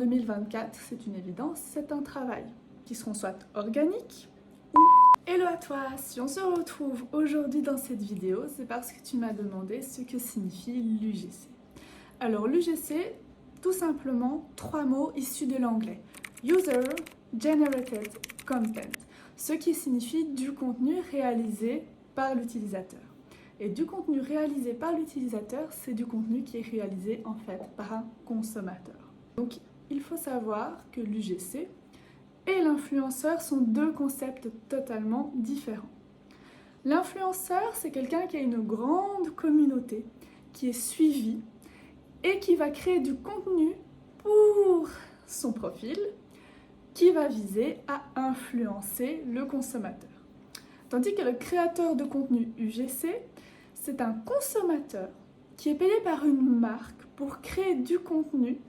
2024, c'est une évidence, c'est un travail qui seront soit organiques ou... Hello à toi, si on se retrouve aujourd'hui dans cette vidéo, c'est parce que tu m'as demandé ce que signifie l'UGC. Alors l'UGC, tout simplement, 3 mots issus de l'anglais. User Generated Content, ce qui signifie du contenu réalisé par l'utilisateur. Et du contenu réalisé par l'utilisateur, c'est du contenu qui est réalisé en fait par un consommateur. Donc il faut savoir que l'UGC et l'influenceur sont deux concepts totalement différents. L'influenceur, c'est quelqu'un qui a une grande communauté, qui est suivi et qui va créer du contenu pour son profil, qui va viser à influencer le consommateur. Tandis que le créateur de contenu UGC, c'est un consommateur qui est payé par une marque pour créer du contenu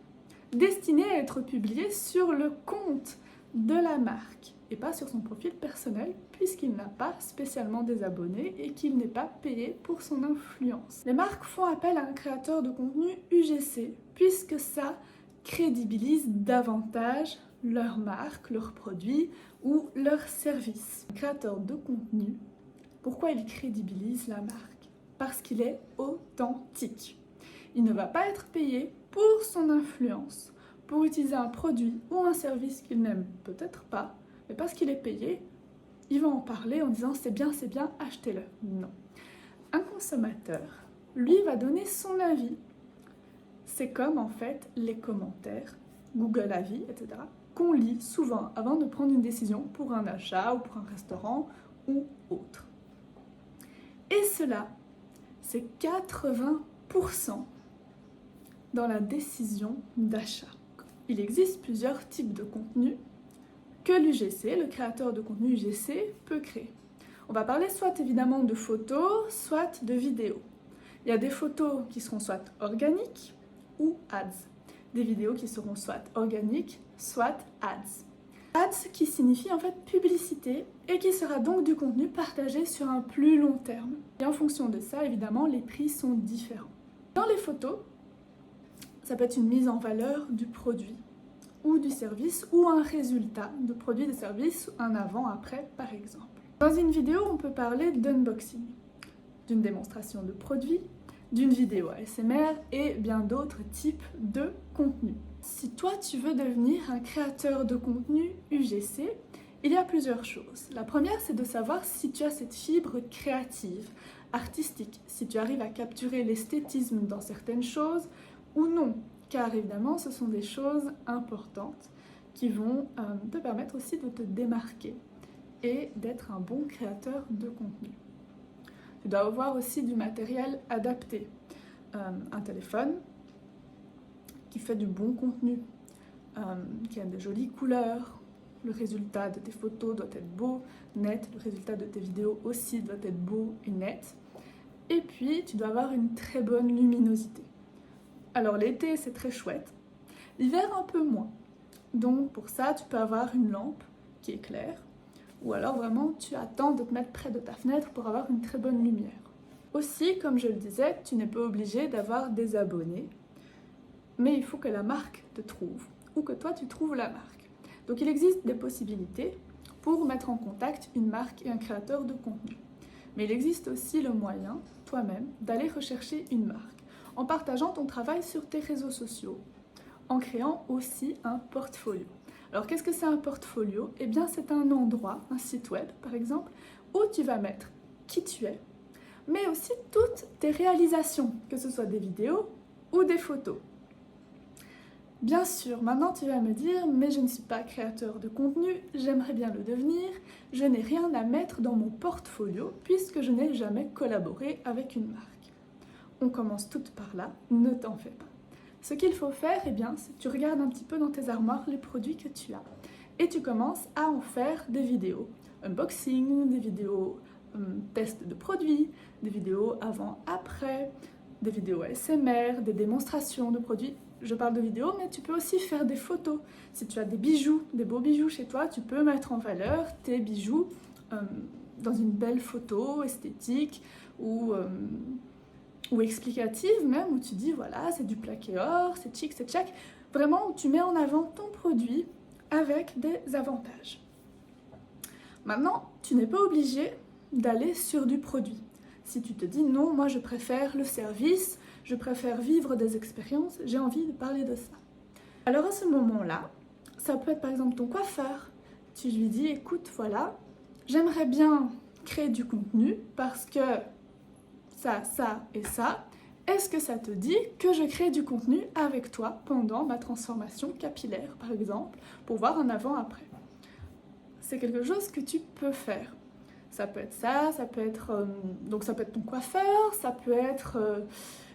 destiné à être publié sur le compte de la marque et pas sur son profil personnel puisqu'il n'a pas spécialement des abonnés et qu'il n'est pas payé pour son influence. Les marques font appel à un créateur de contenu UGC puisque ça crédibilise davantage leur marque, leurs produits ou leurs services. Le créateur de contenu, pourquoi il crédibilise la marque? Parce qu'il est authentique. Il ne va pas être payé pour son influence, pour utiliser un produit ou un service qu'il n'aime peut-être pas, mais parce qu'il est payé, il va en parler en disant c'est bien, achetez-le. Non. Un consommateur, lui, va donner son avis. C'est comme en fait les commentaires, Google Avis, etc., qu'on lit souvent avant de prendre une décision pour un achat ou pour un restaurant ou autre. Et cela, c'est 80% dans la décision d'achat. Il existe plusieurs types de contenus que l'UGC, le créateur de contenu UGC, peut créer. On va parler soit évidemment de photos, soit de vidéos. Il y a des photos qui seront soit organiques ou ads. Des vidéos qui seront soit organiques, soit ads. Ads qui signifie en fait publicité et qui sera donc du contenu partagé sur un plus long terme. Et en fonction de ça, évidemment, les prix sont différents. Dans les photos, ça peut être une mise en valeur du produit ou du service ou un résultat de produit, de service, un avant-après par exemple. Dans une vidéo, on peut parler d'unboxing, d'une démonstration de produit, d'une vidéo ASMR et bien d'autres types de contenus. Si toi tu veux devenir un créateur de contenu UGC, il y a plusieurs choses. La première, c'est de savoir si tu as cette fibre créative, artistique, si tu arrives à capturer l'esthétisme dans certaines choses ou non, car évidemment ce sont des choses importantes qui vont te permettre aussi de te démarquer et d'être un bon créateur de contenu. Tu dois avoir aussi du matériel adapté, un téléphone qui fait du bon contenu, qui a de jolies couleurs, le résultat de tes photos doit être beau, net, le résultat de tes vidéos aussi doit être beau et net, et puis tu dois avoir une très bonne luminosité. Alors l'été c'est très chouette, l'hiver un peu moins. Donc pour ça tu peux avoir une lampe qui est claire ou alors vraiment tu attends de te mettre près de ta fenêtre pour avoir une très bonne lumière. Aussi, comme je le disais, tu n'es pas obligé d'avoir des abonnés, mais il faut que la marque te trouve ou que toi tu trouves la marque. Donc il existe des possibilités pour mettre en contact une marque et un créateur de contenu. Mais il existe aussi le moyen, toi-même, d'aller rechercher une marque en partageant ton travail sur tes réseaux sociaux, en créant aussi un portfolio. Alors qu'est-ce que c'est un portfolio? Eh bien c'est un endroit, un site web par exemple, où tu vas mettre qui tu es, mais aussi toutes tes réalisations, que ce soit des vidéos ou des photos. Bien sûr, maintenant tu vas me dire, mais je ne suis pas créateur de contenu, j'aimerais bien le devenir, je n'ai rien à mettre dans mon portfolio puisque je n'ai jamais collaboré avec une marque. On commence toutes par là, ne t'en fais pas. Ce qu'il faut faire, eh bien, c'est que tu regardes un petit peu dans tes armoires les produits que tu as et tu commences à en faire des vidéos unboxing, des vidéos test de produits, des vidéos avant-après, des vidéos ASMR, des démonstrations de produits. Je parle de vidéos, mais tu peux aussi faire des photos. Si tu as des bijoux, des beaux bijoux chez toi, tu peux mettre en valeur tes bijoux dans une belle photo esthétique ou explicative même, où tu dis voilà, c'est du plaqué or, c'est chic, Vraiment où tu mets en avant ton produit avec des avantages. Maintenant, tu n'es pas obligé d'aller sur du produit. Si tu te dis non, moi je préfère le service, je préfère vivre des expériences, j'ai envie de parler de ça. Alors à ce moment-là, ça peut être par exemple ton coiffeur. Tu lui dis écoute, voilà, j'aimerais bien créer du contenu parce que ça et ça. Est-ce que ça te dit que je crée du contenu avec toi pendant ma transformation capillaire, par exemple, pour voir un avant-après? C'est quelque chose que tu peux faire. Ça peut être ça peut être, donc ça peut être ton coiffeur, ça peut être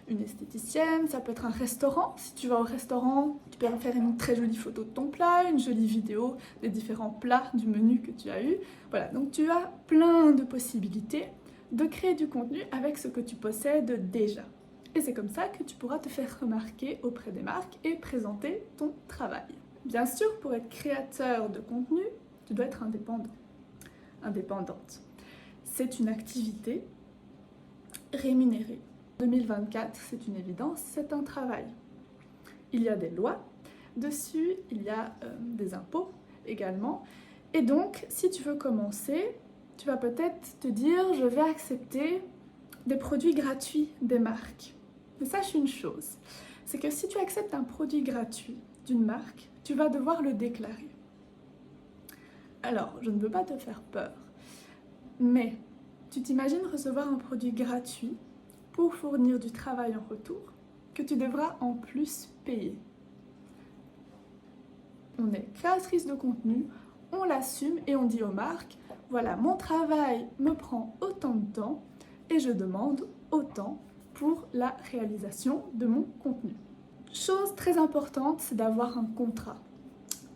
une esthéticienne, ça peut être un restaurant. Si tu vas au restaurant, tu peux faire une très jolie photo de ton plat, une jolie vidéo des différents plats du menu que tu as eu. Voilà, donc tu as plein de possibilités de créer du contenu avec ce que tu possèdes déjà. Et c'est comme ça que tu pourras te faire remarquer auprès des marques et présenter ton travail. Bien sûr, pour être créateur de contenu, tu dois être indépendant, indépendante. C'est une activité rémunérée. En 2024, c'est une évidence, c'est un travail. Il y a des lois dessus, il y a des impôts également. Et donc, si tu veux commencer, tu vas peut-être te dire, je vais accepter des produits gratuits des marques. Mais sache une chose, c'est que si tu acceptes un produit gratuit d'une marque, tu vas devoir le déclarer. Alors, je ne veux pas te faire peur, mais tu t'imagines recevoir un produit gratuit pour fournir du travail en retour que tu devras en plus payer. On est créatrice de contenu, on l'assume et on dit aux marques, voilà, mon travail me prend autant de temps et je demande autant pour la réalisation de mon contenu. Chose très importante, c'est d'avoir un contrat.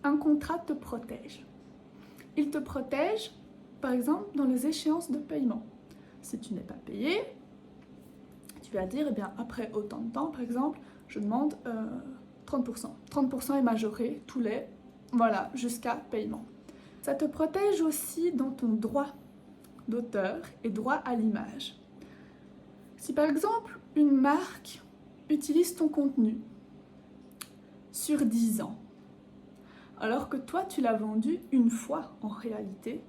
Un contrat te protège. Il te protège, par exemple, dans les échéances de paiement. Si tu n'es pas payé, tu vas dire, eh bien, après autant de temps, par exemple, je demande 30%. 30% est majoré tous les, voilà, jusqu'à paiement. Ça te protège aussi dans ton droit d'auteur et droit à l'image. Si par exemple, une marque utilise ton contenu sur 10 ans, alors que toi, tu l'as vendu une fois en réalité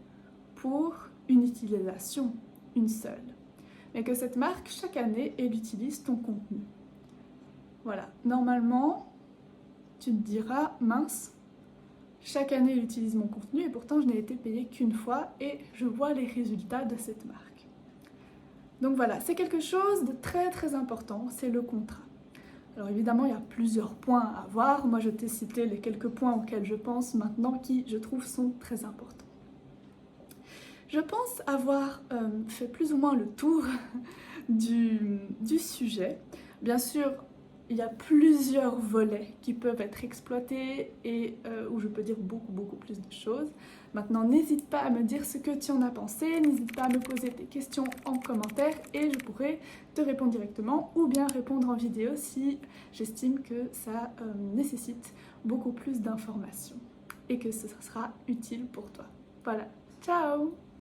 pour une utilisation, une seule. Mais que cette marque, chaque année, elle utilise ton contenu. Voilà, normalement, tu te diras, mince, chaque année, elle utilise mon contenu et pourtant, je n'ai été payée qu'une fois et je vois les résultats de cette marque. Donc voilà, c'est quelque chose de très très important, c'est le contrat. Alors évidemment, il y a plusieurs points à voir. Moi, je t'ai cité les quelques points auxquels je pense maintenant qui, je trouve, sont très importants. Je pense avoir fait plus ou moins le tour du sujet. Bien sûr, il y a plusieurs volets qui peuvent être exploités et où je peux dire beaucoup plus de choses. Maintenant, n'hésite pas à me dire ce que tu en as pensé, n'hésite pas à me poser tes questions en commentaire et je pourrai te répondre directement ou bien répondre en vidéo si j'estime que ça nécessite beaucoup plus d'informations et que ce sera utile pour toi. Voilà, ciao!